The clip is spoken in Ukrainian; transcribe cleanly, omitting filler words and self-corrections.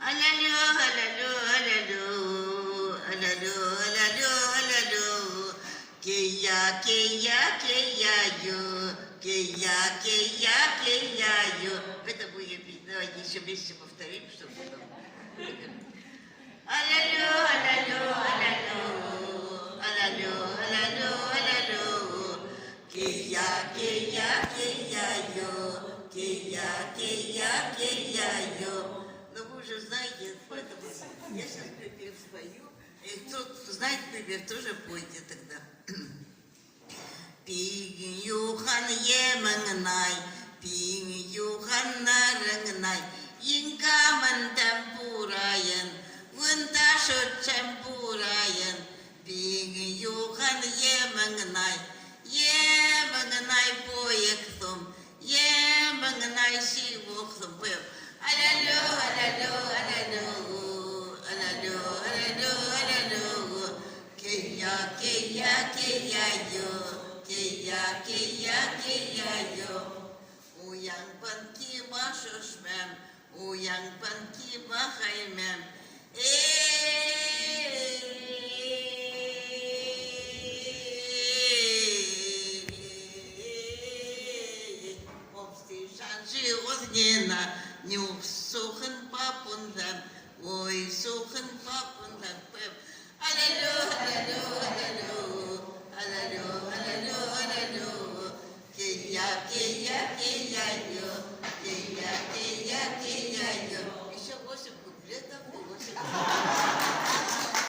Alalo, alalo, alalo, alalo, alalo, alalo. Keya, keya, keya, yo. Keя, keя, keя, yo. Это будет, давайте еще вместе повторим, чтобы потом. Алало, алало, алало, алало, алало, алало. Keya, keya, keya, yo. Keя, keя, keя, yo. Но вы уже знаете, поэтому я сейчас припев спою, и кто знает припев, тоже пойте тогда. Пин юхан емангнай, пин юхан нарангнай, инка мантампураян, вунта шотчампураян, пин юхан емангнай, емангнай поектом, емангнай сивохтом. Alalo, alalo, alalo, alalo, alalo, alalo. Keya, keya, keya, yo. Keya, keya, keya, yo. Uyang panki ma shoshmem, uyang panki ma haymem.